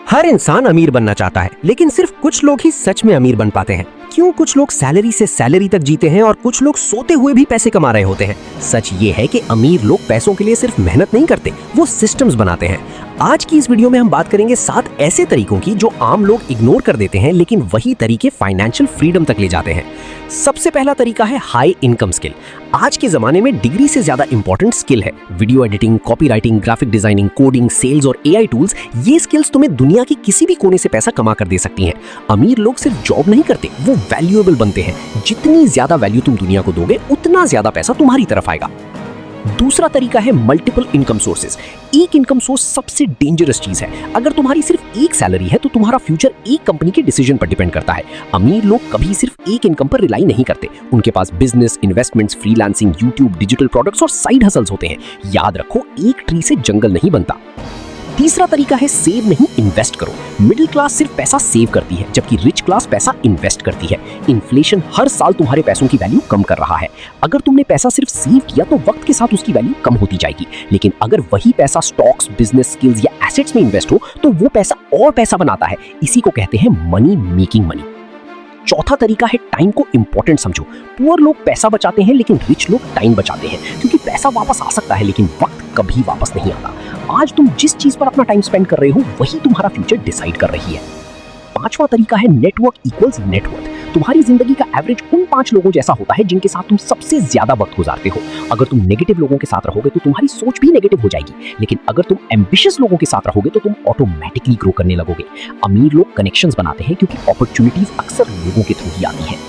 हर इंसान अमीर बनना चाहता है, लेकिन सिर्फ कुछ लोग ही सच में अमीर बन पाते हैं। क्यों कुछ लोग सैलरी से सैलरी तक जीते हैं और कुछ लोग सोते हुए भी पैसे कमा रहे होते हैं? सच ये है कि अमीर लोग पैसों के लिए सिर्फ मेहनत नहीं करते, वो सिस्टम्स बनाते हैं। आज की इस वीडियो में हम बात करेंगे 7 ऐसे तरीकों की जो आम लोग इग्नोर कर देते हैं, लेकिन वही तरीके फाइनेंशियल फ्रीडम तक ले जाते हैं। सबसे पहला तरीका है हाई इनकम स्किल। आज के जमाने में डिग्री से ज्यादा इंपॉर्टेंट स्किल है video editing, copywriting, graphic designing, coding, sales और एआई टूल्स। ये स्किल्स तुम्हें दुनिया की किसी भी कोने से पैसा कमा कर दे सकती हैं। अमीर लोग सिर्फ जॉब नहीं करते, वो वैल्यूएबल बनते हैं। जितनी ज्यादा वैल्यू तुम दुनिया को दोगे, उतना ज्यादा पैसा तुम्हारी तरफ आएगा। दूसरा तरीका है मल्टीपल इनकम सोर्सेज। एक इनकम सोर्स सबसे डेंजरस चीज है। अगर तुम्हारी सिर्फ एक सैलरी है तो तुम्हारा फ्यूचर एक कंपनी के डिसीजन पर डिपेंड करता है। अमीर लोग कभी सिर्फ एक इनकम पर रिलाई नहीं करते। उनके पास business, investments, freelancing, YouTube, digital products और साइड हसल्स होते हैं। याद रखो, एक ट्री से जंगल नहीं बनता। तीसरा तरीका है सेव नहीं, इन्वेस्ट करो। मिडिल क्लास सिर्फ पैसा सेव करती है, जबकि रिच क्लास पैसा इन्वेस्ट करती है। इन्फ्लेशन हर साल तुम्हारे पैसों की वैल्यू कम कर रहा है। अगर तुमने पैसा सिर्फ सेव किया तो वक्त के साथ उसकी वैल्यू कम होती जाएगी, लेकिन अगर वही पैसा स्टॉक्स, बिजनेस, स्किल्स या एसेट्स में इन्वेस्ट हो तो वो पैसा और पैसा बनाता है। इसी को कहते हैं मनी मेकिंग मनी। चौथा तरीका है टाइम को इंपॉर्टेंट समझो। पुअर लोग पैसा बचाते हैं, लेकिन रिच लोग टाइम बचाते हैं, क्योंकि पैसा वापस आ सकता है लेकिन वक्त कभी वापस नहीं आता। आज तुम जिस चीज पर अपना टाइम स्पेंड कर रहे हो वही तुम्हारा फ्यूचर डिसाइड कर रही है। पांचवा तरीका है नेटवर्क इक्वल्स नेटवर्थ। तुम्हारी जिंदगी का एवरेज उन 5 लोगों जैसा होता है जिनके साथ तुम सबसे ज्यादा वक्त गुजारते हो। अगर तुम नेगेटिव लोगों के साथ रहोगे तो तुम्हारी सोच भी नेगेटिव हो जाएगी, लेकिन अगर तुम एम्बिशियस लोगों के साथ रहोगे तो तुम ऑटोमेटिकली ग्रो करने लगोगे। अमीर लोग कनेक्शंस बनाते हैं क्योंकि अपॉर्चुनिटीज अक्सर लोगों के थ्रू ही आती है।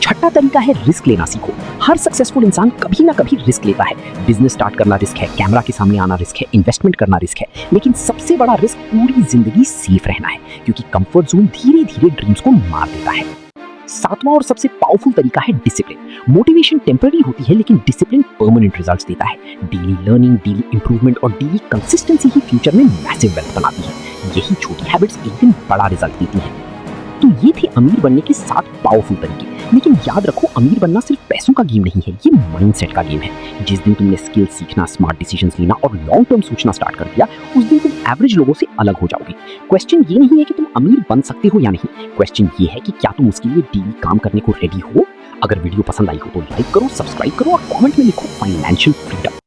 छठा तरीका है रिस्क लेना सीखो। हर सक्सेसफुल इंसान कभी ना कभी रिस्क लेता है। बिजनेस स्टार्ट करना रिस्क है, कैमरा के सामने आना रिस्क है, इन्वेस्टमेंट करना रिस्क है, लेकिन सबसे बड़ा रिस्क पूरी जिंदगी सेफ रहना है, क्योंकि कंफर्ट जोन धीरे धीरे ड्रीम्स को मार देता है। सातवां और सबसे पावरफुल तरीका है डिसिप्लिन। मोटिवेशन टेम्पररी होती है, लेकिन डिसिप्लिन परमानेंट रिजल्ट्स देता है। डेली लर्निंग, डेली इंप्रूवमेंट और डेली कंसिस्टेंसी ही फ्यूचर में मैसिव वेल्थ बनाती है। यही छोटी हैबिट्स एक दिन बड़ा रिजल्ट देती हैं। तो ये थे अमीर बनने के 7 पावरफुल तरीके। लेकिन याद रखो, अमीर बनना सिर्फ पैसों का गेम नहीं है, ये माइंडसेट का गेम है। जिस दिन तुमने स्किल सीखना, स्मार्ट डिसीजंस लेना और लॉन्ग टर्म सोचना स्टार्ट कर दिया, उस दिन तुम एवरेज लोगों से अलग हो जाओगे। क्वेश्चन ये नहीं है कि तुम अमीर बन सकते हो या नहीं, क्वेश्चन ये है कि क्या तुम उसके लिए डेली काम करने को रेडी हो। अगर वीडियो पसंद आई हो तो लाइक करो, सब्सक्राइब करो और कमेंट में लिखो फाइनेंशियल फ्रीडम।